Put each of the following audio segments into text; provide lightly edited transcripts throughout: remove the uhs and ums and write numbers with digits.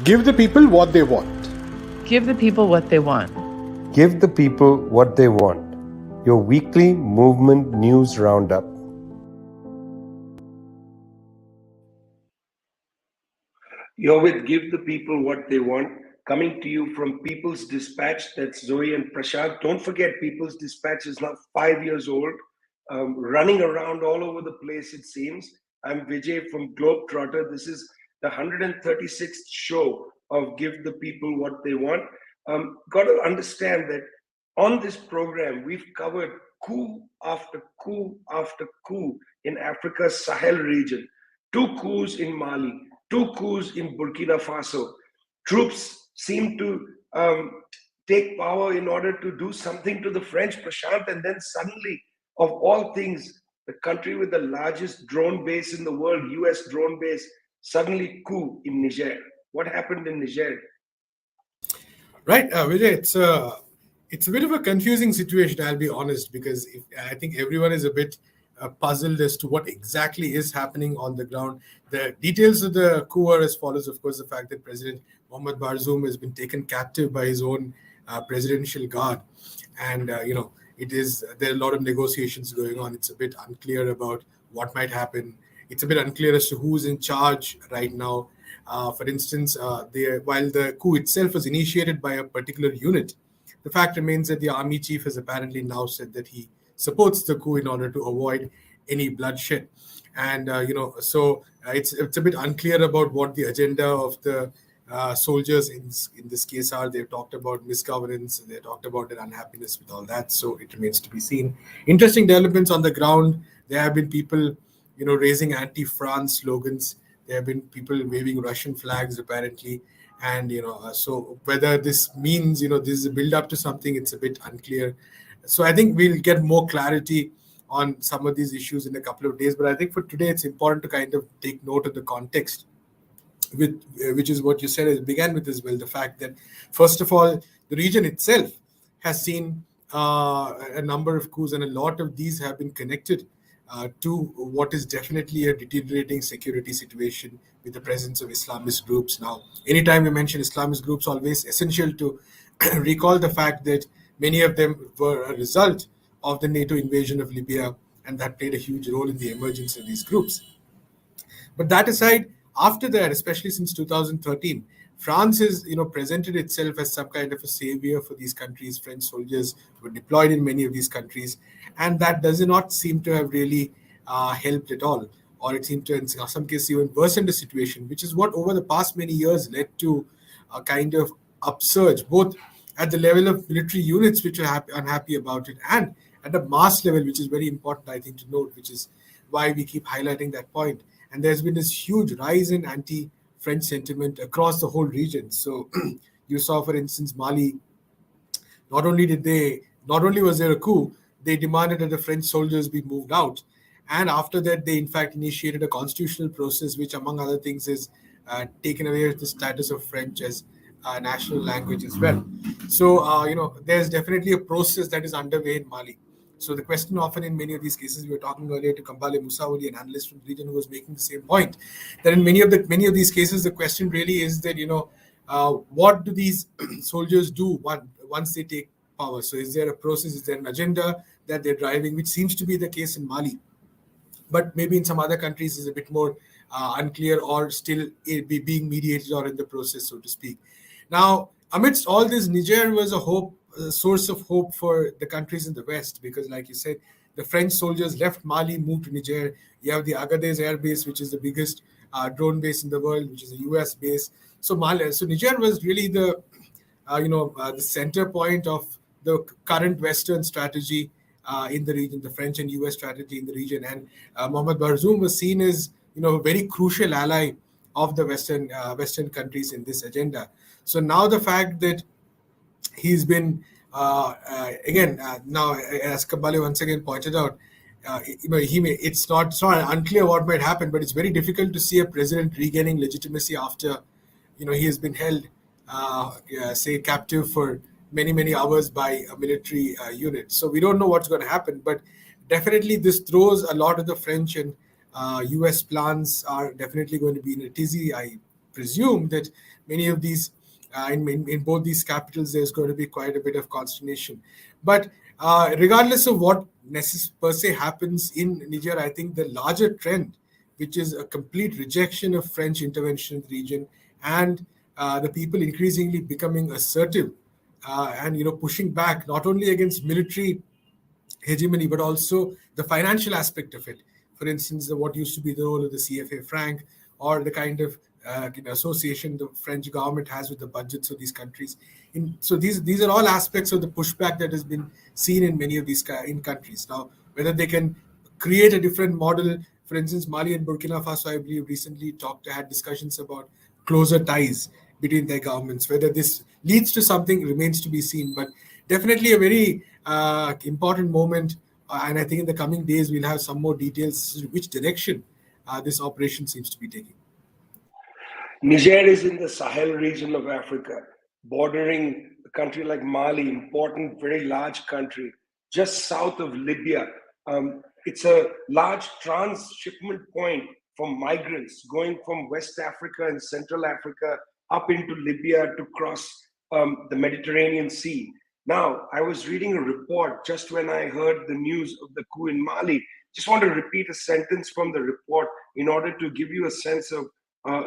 Give the people what they want. Give the people what they want. Give the people what they want. Your weekly movement news roundup. You're with Give the People What They Want, coming to you from People's Dispatch. That's Zoe and Prashad. Don't forget, People's Dispatch is now 5 years old, running around all over the place, it seems. I'm Vijay from Globetrotter. This is the 136th show of Give the People What They Want. Got to understand that on this program, we've covered coup after coup after coup in Africa's Sahel region, 2 coups in Mali, 2 coups in Burkina Faso. Troops seem to take power in order to do something to the French, Prashant, and then suddenly, of all things, the country with the largest drone base in the world, US drone base, suddenly coup in Niger. What happened in Niger? Right, Vijay, it's a bit of a confusing situation, I'll be honest, because I think everyone is a bit puzzled as to what exactly is happening on the ground. The details of the coup are as follows. Of course, the fact that President Mohamed Bazoum has been taken captive by his own presidential guard, and there are a lot of negotiations going on. It's a bit unclear about what might happen. It's a bit unclear as to who's in charge right now. For instance, while the coup itself was initiated by a particular unit, the fact remains that the army chief has apparently now said that he supports the coup in order to avoid any bloodshed. And, so it's a bit unclear about what the agenda of the soldiers in this case are. They've talked about misgovernance, they talked about their unhappiness with all that. So it remains to be seen. Interesting developments on the ground. There have been people, raising anti-France slogans. There have been people waving Russian flags, apparently. And, so whether this means, this is a build-up to something, it's a bit unclear. So I think we'll get more clarity on some of these issues in a couple of days. But I think for today, it's important to kind of take note of the context, which is what you said, it began with as well. The fact that, first of all, the region itself has seen a number of coups, and a lot of these have been connected to what is definitely a deteriorating security situation with the presence of Islamist groups. Now, anytime we mention Islamist groups, always essential to recall the fact that many of them were a result of the NATO invasion of Libya, and that played a huge role in the emergence of these groups. But that aside, after that, especially since 2013, France has presented itself as some kind of a savior for these countries. French soldiers were deployed in many of these countries, and that does not seem to have really helped at all, or it seemed to in some cases even worsen the situation, which is what over the past many years led to a kind of upsurge, both at the level of military units which are unhappy about it, and at the mass level, which is very important, I think, to note, which is why we keep highlighting that point. And there's been this huge rise in anti-French sentiment across the whole region. So you saw, for instance, Mali, not only was there a coup, they demanded that the French soldiers be moved out. And after that, they in fact initiated a constitutional process, which among other things is taken away the status of French as national language as well. So, there's definitely a process that is underway in Mali. So the question often in many of these cases, we were talking earlier to Kambale Musawali, an analyst from the region, who was making the same point, that in many of these cases, the question really is that, what do these soldiers do once they take power? So is there a process, is there an agenda that they're driving, which seems to be the case in Mali? But maybe in some other countries is a bit more unclear, or still being mediated or in the process, so to speak. Now, amidst all this, Niger was a source of hope for the countries in the West, because like you said, the French soldiers left Mali, moved to Niger. You have the Agadez Air Base, which is the biggest drone base in the world, which is a US base. So Niger was really the center point of the current Western strategy in the region, the French and US strategy in the region. And Mohamed Bazoum was seen as a very crucial ally of the Western countries in this agenda. So now the fact that he's been now, as Kambale once again pointed out, it's not unclear what might happen, but it's very difficult to see a president regaining legitimacy after he has been held captive for many hours by a military unit. So we don't know what's going to happen, but definitely this throws a lot of the French and US plans are definitely going to be in a tizzy. I presume that many of these, in both these capitals, there's going to be quite a bit of consternation. But regardless of what per se happens in Niger, I think the larger trend, which is a complete rejection of French intervention in the region, and the people increasingly becoming assertive and pushing back not only against military hegemony but also the financial aspect of it. For instance, what used to be the role of the CFA franc, or the kind of association the French government has with the budgets of these countries. So these are all aspects of the pushback that has been seen in many of these countries. Now, whether they can create a different model, for instance, Mali and Burkina Faso, I believe, recently had discussions about closer ties between their governments. Whether this leads to something remains to be seen, but definitely a very important moment. And I think in the coming days, we'll have some more details which direction this operation seems to be taking. Niger is in the Sahel region of Africa, bordering a country like Mali, important, very large country, just south of Libya. It's a large transshipment point for migrants going from West Africa and Central Africa up into Libya to cross the Mediterranean Sea. Now, I was reading a report just when I heard the news of the coup in Mali. Just want to repeat a sentence from the report in order to give you a sense of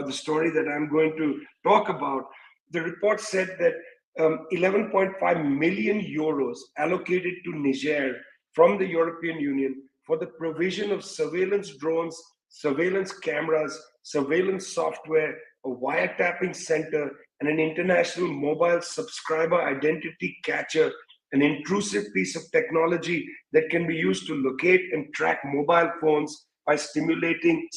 the story that I'm going to talk about. The report said that 11.5 million euros allocated to Niger from the European Union for the provision of surveillance drones, surveillance cameras, surveillance software, a wiretapping center, and an international mobile subscriber identity catcher, an intrusive piece of technology that can be used to locate and track mobile phones by simulating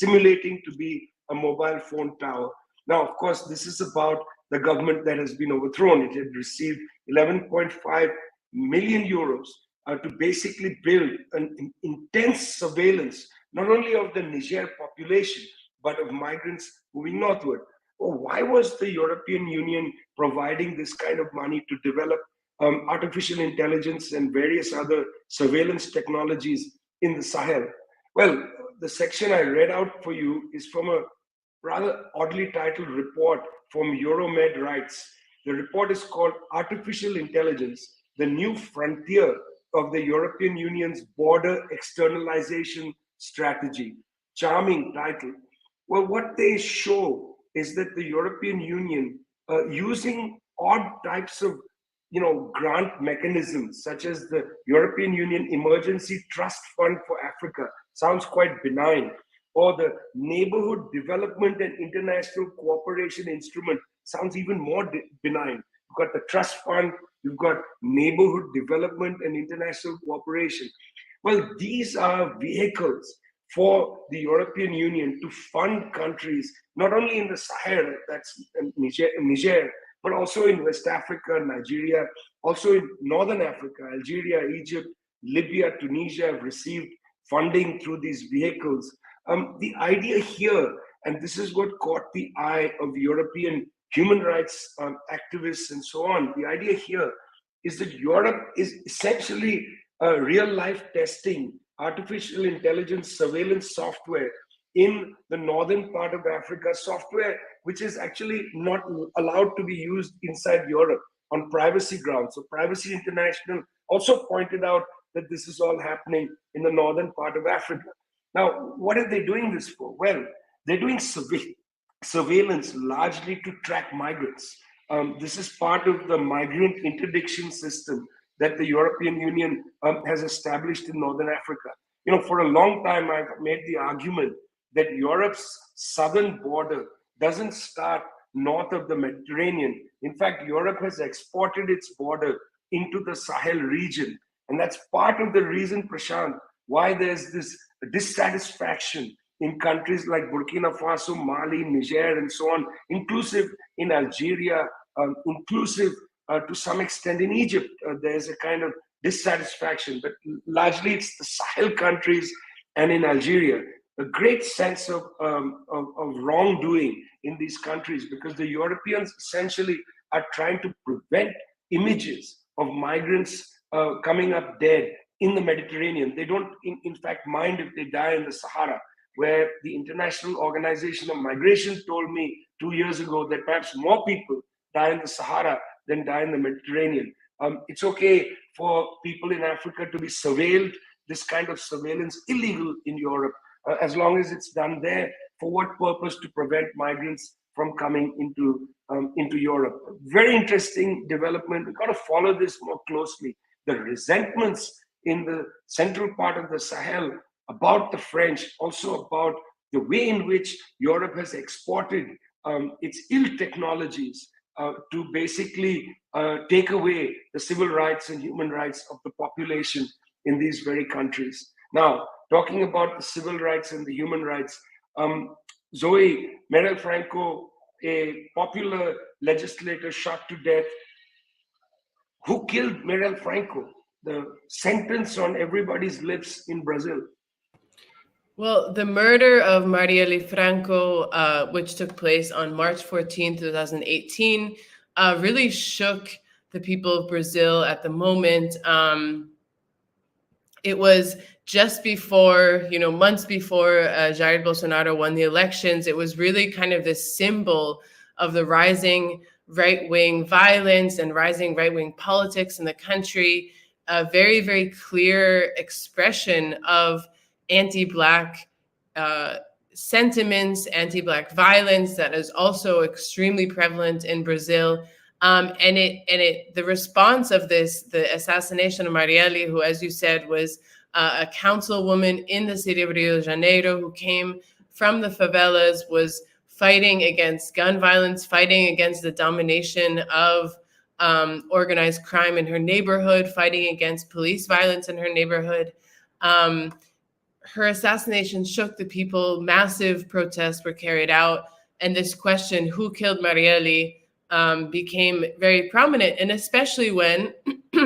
to be a mobile phone tower. Now, of course, this is about the government that has been overthrown. It had received 11.5 million euros to basically build an intense surveillance, not only of the Niger population, but of migrants moving northward. Well, why was the European Union providing this kind of money to develop artificial intelligence and various other surveillance technologies in the Sahel? Well, the section I read out for you is from a rather oddly titled report from Euromed Rights. The report is called Artificial Intelligence, the New Frontier of the European Union's Border Externalization Strategy. Charming title. Well, what they show is that the European Union, using odd types of grant mechanisms, such as the European Union Emergency Trust Fund for Africa, sounds quite benign, or the Neighborhood Development and International Cooperation Instrument sounds even more benign. You've got the Trust Fund, you've got Neighborhood Development and International Cooperation. Well, these are vehicles for the European Union to fund countries, not only in the Sahel, that's Niger, but also in West Africa, Nigeria, also in Northern Africa, Algeria, Egypt, Libya, Tunisia have received funding through these vehicles. The idea here, and this is what caught the eye of European human rights activists and so on, the idea here is that Europe is essentially real-life testing artificial intelligence surveillance software in the northern part of Africa, software which is actually not allowed to be used inside Europe on privacy grounds. So Privacy International also pointed out that this is all happening in the northern part of Africa. Now, what are they doing this for? Well, they're doing surveillance largely to track migrants. This is part of the migrant interdiction system that the European Union has established in Northern Africa. For a long time, I've made the argument that Europe's southern border doesn't start north of the Mediterranean. In fact, Europe has exported its border into the Sahel region. And that's part of the reason, Prasanth, why there's this dissatisfaction in countries like Burkina Faso, Mali, Niger, and so on, inclusive in Algeria, inclusive to some extent in Egypt. There's a kind of dissatisfaction, but largely it's the Sahel countries and in Algeria. A great sense of wrongdoing in these countries because the Europeans essentially are trying to prevent images of migrants coming up dead in the Mediterranean. They don't, in fact, mind if they die in the Sahara. where the International Organization of Migration told me 2 years ago that perhaps more people die in the Sahara than die in the Mediterranean. It's okay for people in Africa to be surveilled, this kind of surveillance illegal in Europe, as long as it's done there. For what purpose? To prevent migrants from coming into Europe. Very interesting development. We've got to follow this more closely. The resentments in the central part of the Sahel about the French, also about the way in which Europe has exported its ill technologies to basically take away the civil rights and human rights of the population in these very countries. Now, talking about the civil rights and the human rights, Zoe, Marielle Franco, a popular legislator, shot to death. Who killed Marielle Franco? The sentence on everybody's lips in Brazil. Well, the murder of Marielle Franco, which took place on March 14, 2018, really shook the people of Brazil at the moment. It was just before, months before Jair Bolsonaro won the elections. It was really kind of this symbol of the rising right-wing violence and rising right-wing politics in the country. A very, very clear expression of anti-Black sentiments, anti-Black violence that is also extremely prevalent in Brazil. The response of this, the assassination of Marielle, who, as you said, was a councilwoman in the city of Rio de Janeiro, who came from the favelas, was fighting against gun violence, fighting against the domination of organized crime in her neighborhood, fighting against police violence in her neighborhood. Her assassination shook the people. Massive protests were carried out. And this question, who killed Marielle, became very prominent. And especially when,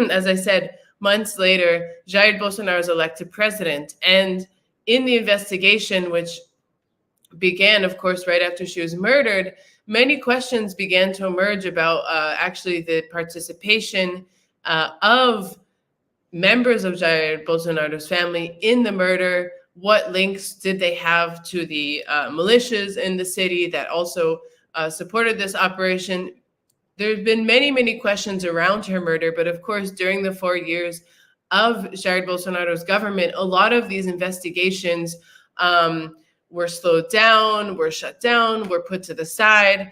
as I said, months later, Jair Bolsonaro is elected president. And in the investigation, which began, of course, right after she was murdered, many questions began to emerge about actually the participation of members of Jair Bolsonaro's family in the murder. What links did they have to the militias in the city that also supported this operation? There's been many, many questions around her murder, but of course, during the 4 years of Jair Bolsonaro's government, a lot of these investigations were slowed down, were shut down, were put to the side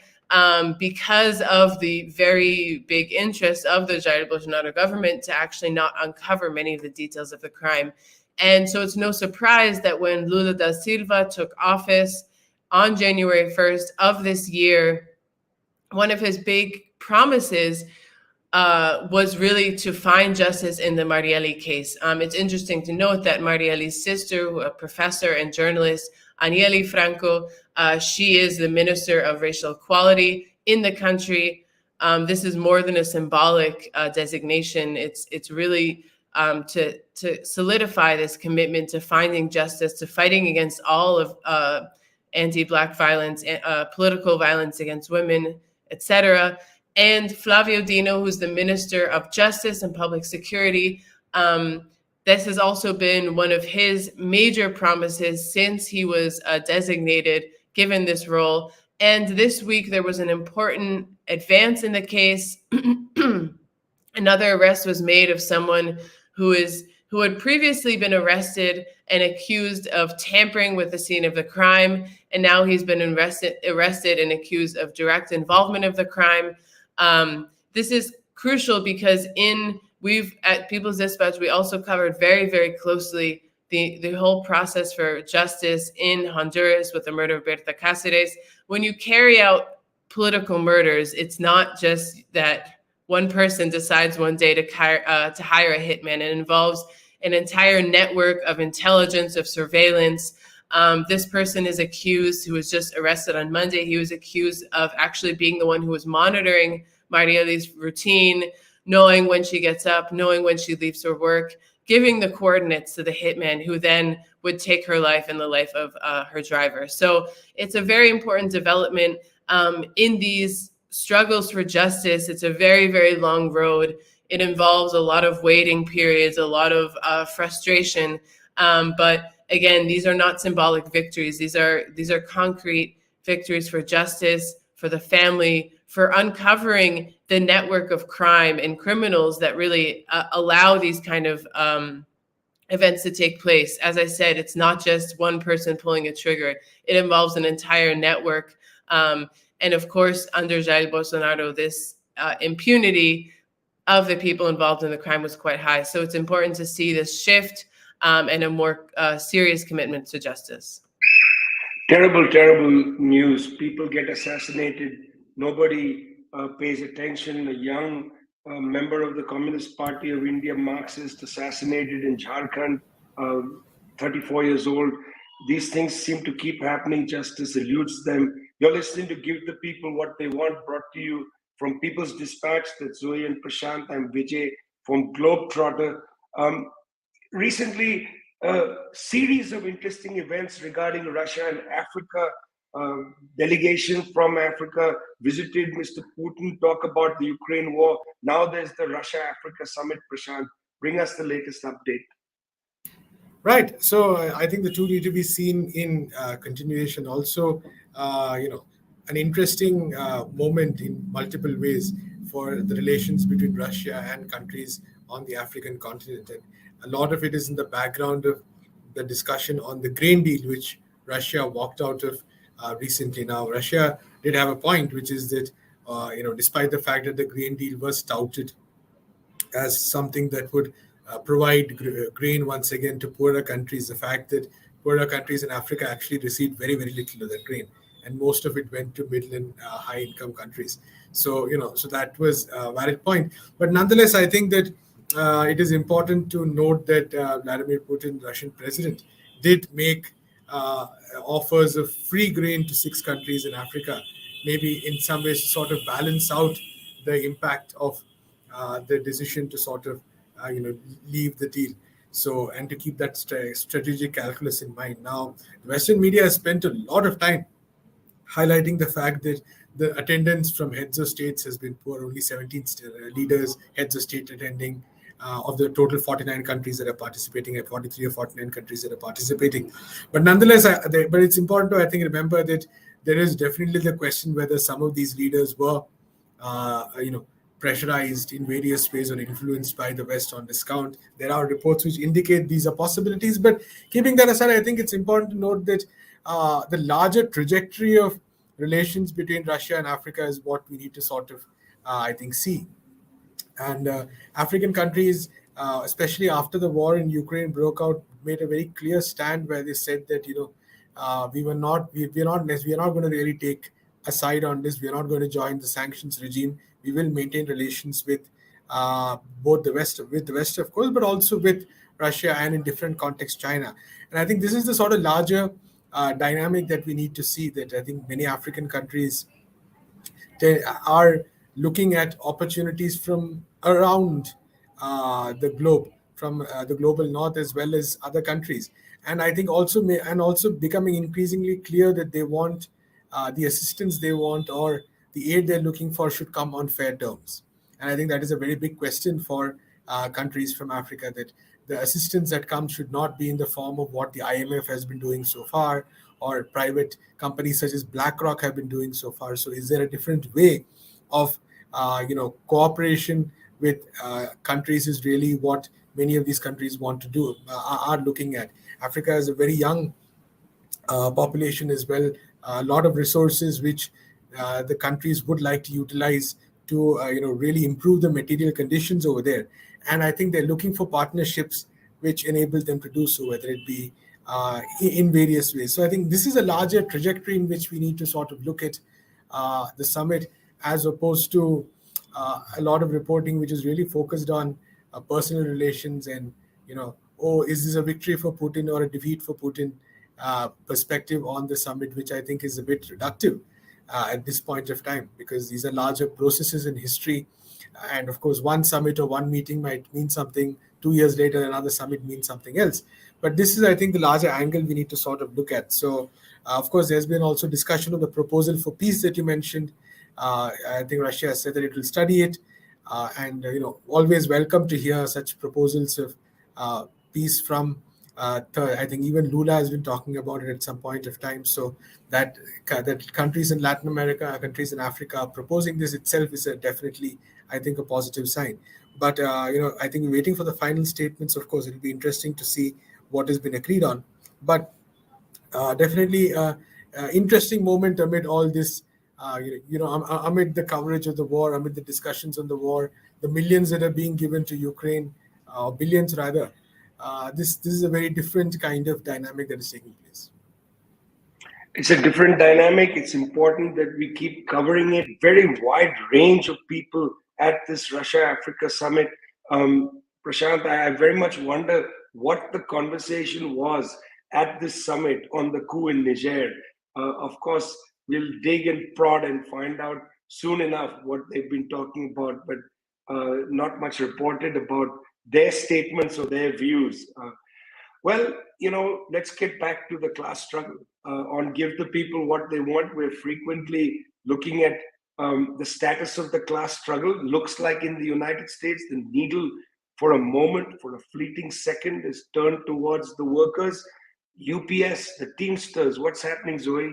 because of the very big interest of the Jair Bolsonaro government to actually not uncover many of the details of the crime. And so it's no surprise that when Lula da Silva took office on January 1st of this year, one of his big promises was really to find justice in the Marielle case. It's interesting to note that Marielle's sister, a professor and journalist, Marielle Franco, she is the Minister of Racial Equality in the country. This is more than a symbolic designation. It's really to solidify this commitment to finding justice, to fighting against all of anti-Black violence, political violence against women, etc. And Flavio Dino, who's the Minister of Justice and Public Security, this has also been one of his major promises since he was designated, given this role. And this week, there was an important advance in the case. Another arrest was made of someone who had previously been arrested and accused of tampering with the scene of the crime. And now he's been arrested and accused of direct involvement of the crime. This is crucial because at People's Dispatch, we also covered very, very closely the whole process for justice in Honduras with the murder of Berta Cáceres. When you carry out political murders, it's not just that one person decides one day to hire a hitman. It involves an entire network of intelligence, of surveillance. This person is accused, who was just arrested on Monday, he was accused of actually being the one who was monitoring Marielle's routine, knowing when she gets up, knowing when she leaves for work, giving the coordinates to the hitman, who then would take her life and the life of her driver. So it's a very important development in these struggles for justice. It's a very, very long road. It involves a lot of waiting periods, a lot of frustration. But again, these are not symbolic victories. These are concrete victories for justice, for the family, for uncovering the network of crime and criminals that really allow these kind of events to take place. As I said, it's not just one person pulling a trigger. It involves an entire network. And of course, under Jair Bolsonaro, this impunity of the people involved in the crime was quite high. So it's important to see this shift and a more serious commitment to justice. Terrible, terrible news. People get assassinated. Nobody pays attention. A young member of the Communist Party of India, Marxist, assassinated in Jharkhand, 34 years old. These things seem to keep happening. Justice eludes them. You're listening to Give the People What They Want, brought to you from People's Dispatch. That's Zoe and Prasanth. I'm Vijay from Globetrotter. Recently, a series of interesting events regarding Russia and Africa. Delegation from Africa visited Mr. Putin, talk about the Ukraine war. Now there's the Russia-Africa summit. Prasanth, bring us the latest update. Right. So I think the two need to be seen in continuation. Also, an interesting moment in multiple ways for the relations between Russia and countries on the African continent. And a lot of it is in the background of the discussion on the grain deal, which Russia walked out of recently. Now, Russia did have a point, which is that, despite the fact that the grain deal was touted as something that would provide grain once again to poorer countries, the fact that poorer countries in Africa actually received very, very little of that grain, and most of it went to middle and high-income countries. So, so that was a valid point. But nonetheless, I think that it is important to note that Vladimir Putin, Russian president, did make offers of free grain to 6 countries in Africa, maybe in some ways to sort of balance out the impact of the decision to sort of leave the deal. So, and to keep that strategic calculus in mind. Now, the Western media has spent a lot of time highlighting the fact that the attendance from heads of states has been poor. Only 17 leaders, heads of state attending of the total 49 countries that are participating, at 43 or 49 countries that are participating. But nonetheless, but it's important to, I think, remember that there is definitely the question whether some of these leaders were, pressurized in various ways or influenced by the West on discount. There are reports which indicate these are possibilities. But keeping that aside, I think it's important to note that the larger trajectory of relations between Russia and Africa is what we need to sort of, see. And African countries, especially after the war in Ukraine broke out, made a very clear stand where they said that we are not going to really take a side on this. We are not going to join the sanctions regime. We will maintain relations with both the West, of course, but also with Russia and in different contexts, China. And I think this is the sort of larger dynamic that we need to see. That I think many African countries are looking at opportunities from around the globe, from the global north as well as other countries. And I think also becoming increasingly clear that they want the assistance they want or the aid they're looking for should come on fair terms. And I think that is a very big question for countries from Africa, that the assistance that comes should not be in the form of what the IMF has been doing so far, or private companies such as BlackRock have been doing so far. So is there a different way of cooperation with countries is really what many of these countries want to do, are looking at. Africa is a very young population as well, a lot of resources which the countries would like to utilize to really improve the material conditions over there. And I think they're looking for partnerships which enable them to do so, whether it be in various ways. So I think this is a larger trajectory in which we need to sort of look at the summit, as opposed to a lot of reporting which is really focused on personal relations and, is this a victory for Putin or a defeat for Putin perspective on the summit, which I think is a bit reductive at this point of time, because these are larger processes in history. And of course, one summit or one meeting might mean something. 2 years later, another summit means something else. But this is, I think, the larger angle we need to sort of look at. So, of course, there's been also discussion of the proposal for peace that you mentioned. I think Russia has said that it will study it. And always welcome to hear such proposals of peace from Third, I think even Lula has been talking about it at some point of time. So that countries in Latin America, countries in Africa are proposing this itself is definitely, I think, a positive sign. But I think waiting for the final statements. Of course, it'll be interesting to see what has been agreed on. But definitely, interesting moment amid all this. Amid the coverage of the war, amid the discussions on the war, the millions that are being given to Ukraine, billions rather. This is a very different kind of dynamic that is taking place. It's a different dynamic. It's important that we keep covering it. Very wide range of people at this Russia-Africa summit. Prasanth, I very much wonder what the conversation was at this summit on the coup in Niger. Of course, we'll dig and prod and find out soon enough what they've been talking about, but not much reported about their statements or their views. Well, let's get back to the class struggle. On Give the People What They Want, we're frequently looking at the status of the class struggle. Looks like in the United States, the needle for a moment, for a fleeting second, is turned towards the workers. UPS, the Teamsters, what's happening, Zoe?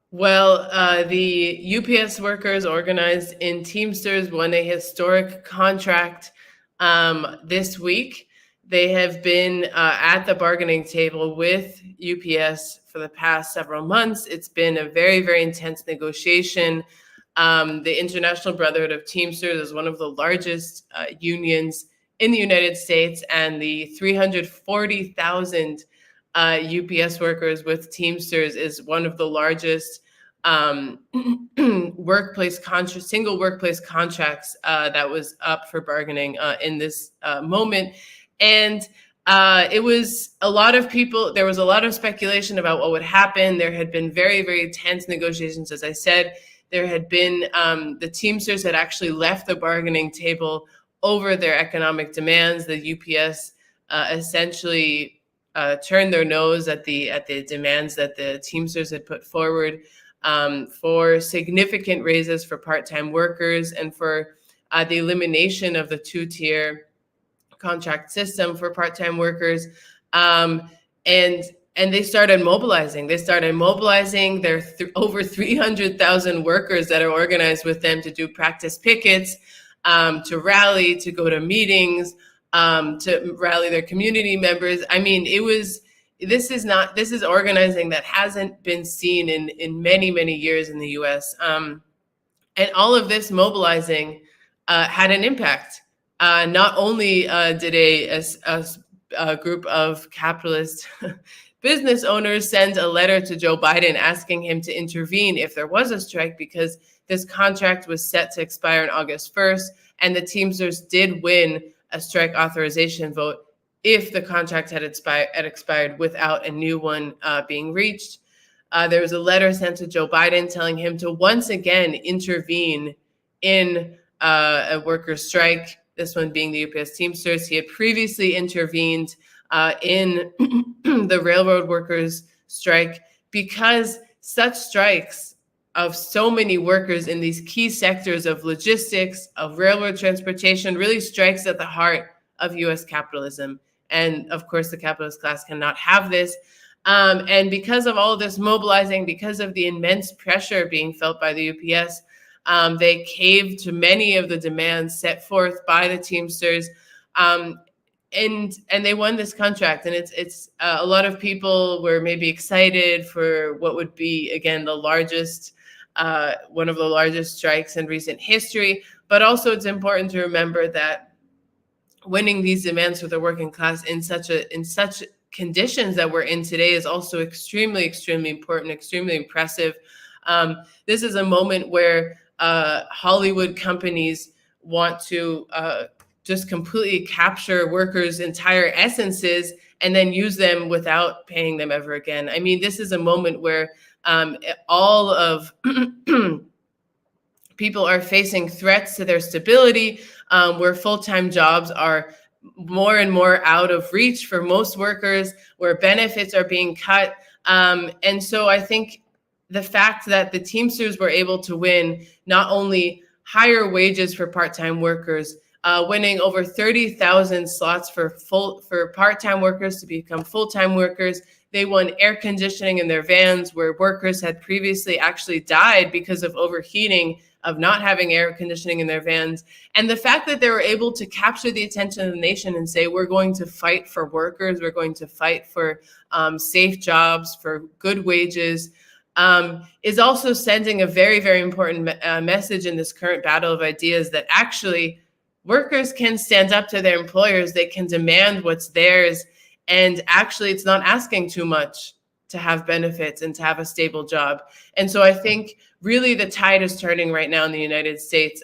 Well, the UPS workers organized in Teamsters won a historic contract this week. They have been at the bargaining table with UPS for the past several months. It's been a very, very intense negotiation. The International Brotherhood of Teamsters is one of the largest unions in the United States, and the 340,000 UPS workers with Teamsters is one of the largest single workplace contracts that was up for bargaining in this moment. And it was a lot of people, there was a lot of speculation about what would happen. There had been very, very tense negotiations, as I said. There had been, the Teamsters had actually left the bargaining table over their economic demands. The UPS essentially turned their nose at the demands that the Teamsters had put forward for significant raises for part-time workers and for the elimination of the two-tier contract system for part-time workers. And they started mobilizing. There are over 300,000 workers that are organized with them to do practice pickets, to rally, to go to meetings, to rally their community members. I mean, this is organizing that hasn't been seen in many, many years in the US. And all of this mobilizing had an impact. Not only did a group of capitalist business owners send a letter to Joe Biden asking him to intervene if there was a strike, because this contract was set to expire on August 1st, and the Teamsters did win a strike authorization vote if the contract had expired without a new one being reached. There was a letter sent to Joe Biden telling him to once again intervene in a workers' strike, this one being the UPS Teamsters. He had previously intervened in the railroad workers' strike because such strikes of so many workers in these key sectors of logistics, of railroad transportation, really strikes at the heart of US capitalism. And of course, the capitalist class cannot have this. And because of all of this mobilizing, because of the immense pressure being felt by the UPS, they caved to many of the demands set forth by the Teamsters, and they won this contract. And it's a lot of people were maybe excited for what would be, again, the largest, one of the largest strikes in recent history. But also, it's important to remember that winning these demands for the working class in such conditions that we're in today is also extremely, extremely important, extremely impressive. This is a moment where Hollywood companies want to just completely capture workers' entire essences and then use them without paying them ever again. I mean, this is a moment where all of people are facing threats to their stability, where full-time jobs are more and more out of reach for most workers, where benefits are being cut. And so I think the fact that the Teamsters were able to win not only higher wages for part-time workers, winning over 30,000 slots for part-time workers to become full-time workers. They won air conditioning in their vans, where workers had previously actually died because of overheating, of not having air conditioning in their vans. And the fact that they were able to capture the attention of the nation and say, we're going to fight for workers, we're going to fight for safe jobs, for good wages, is also sending a very, very important message in this current battle of ideas, that actually workers can stand up to their employers, they can demand what's theirs, and actually it's not asking too much to have benefits and to have a stable job. And so I think really the tide is turning right now in the United States.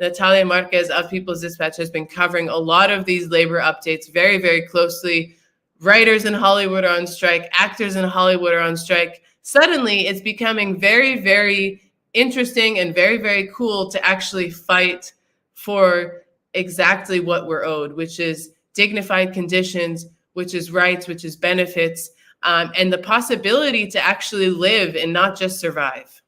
Natalia Marquez of People's Dispatch has been covering a lot of these labor updates very, very closely. Writers in Hollywood are on strike, actors in Hollywood are on strike. Suddenly it's becoming very, very interesting and very, very cool to actually fight for exactly what we're owed, which is dignified conditions, which is rights, which is benefits, and the possibility to actually live and not just survive.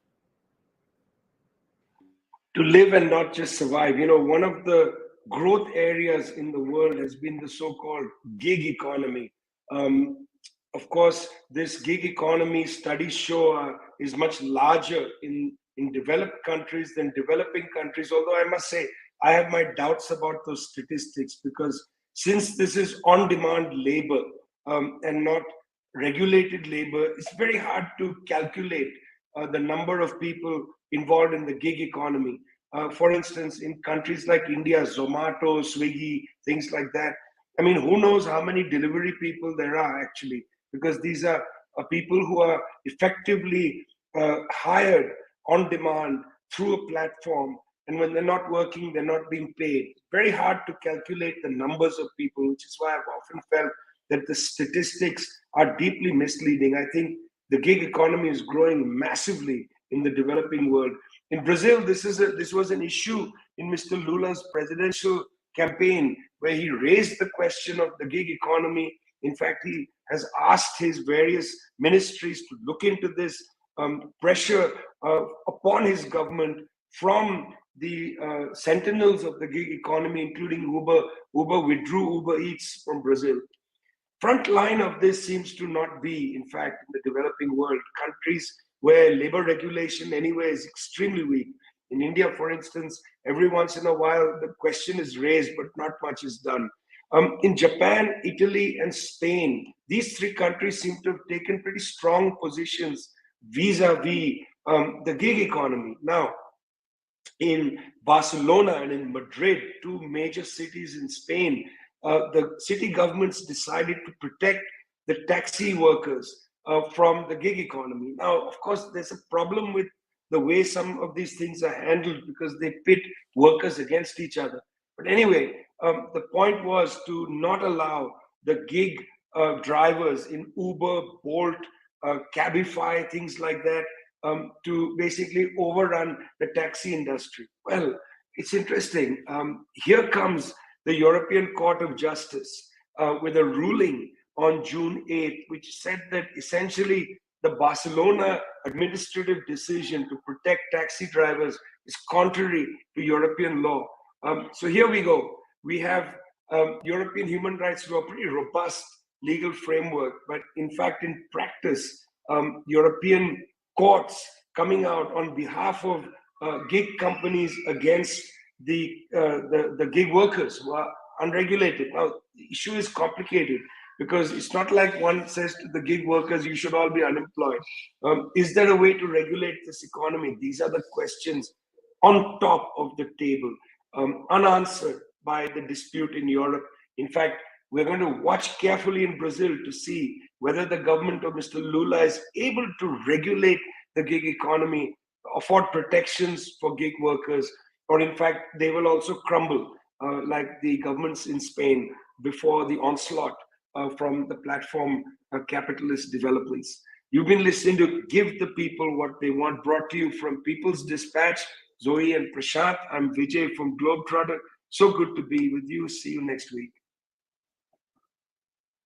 To live and not just survive. You know, one of the growth areas in the world has been the so-called gig economy. Of course, this gig economy, studies show, is much larger in developed countries than developing countries, although I must say, I have my doubts about those statistics, because since this is on-demand labor and not regulated labor, it's very hard to calculate the number of people involved in the gig economy. For instance, in countries like India, Zomato, Swiggy, things like that. I mean, who knows how many delivery people there are actually, because these are people who are effectively hired on demand through a platform. And when they're not working, they're not being paid. Very hard to calculate the numbers of people, which is why I've often felt that the statistics are deeply misleading. I think the gig economy is growing massively in the developing world. In Brazil, this was an issue in Mr. Lula's presidential campaign, where he raised the question of the gig economy. In fact, he has asked his various ministries to look into this, pressure upon his government from the sentinels of the gig economy, including Uber. Uber withdrew Uber Eats from Brazil. Front line of this seems to not be, in fact, in the developing world, countries where labor regulation anyway is extremely weak. In India, for instance, every once in a while the question is raised, but not much is done. In Japan, Italy, and Spain, these three countries seem to have taken pretty strong positions vis-a-vis the gig economy. Now, in Barcelona and in Madrid, two major cities in Spain, the city governments decided to protect the taxi workers from the gig economy. Now, of course, there's a problem with the way some of these things are handled, because they pit workers against each other. But anyway, the point was to not allow the gig drivers in Uber, Bolt, Cabify, things like that, to basically overrun the taxi industry. Well, it's interesting. Here comes the European Court of Justice with a ruling on June 8th, which said that essentially the Barcelona administrative decision to protect taxi drivers is contrary to European law. So here we go. We have European human rights law, pretty robust legal framework, but in fact, in practice, European courts coming out on behalf of gig companies against the gig workers who are unregulated. Now, the issue is complicated, because it's not like one says to the gig workers, you should all be unemployed. Is there a way to regulate this economy? These are the questions on top of the table, unanswered by the dispute in Europe. In fact, we're going to watch carefully in Brazil to see whether the government of Mr. Lula is able to regulate the gig economy, afford protections for gig workers, or in fact, they will also crumble like the governments in Spain before the onslaught from the platform capitalist developers. You've been listening to Give the People What They Want, brought to you from People's Dispatch, Zoe and Prasanth. I'm Vijay from Globetrotter. So good to be with you. See you next week.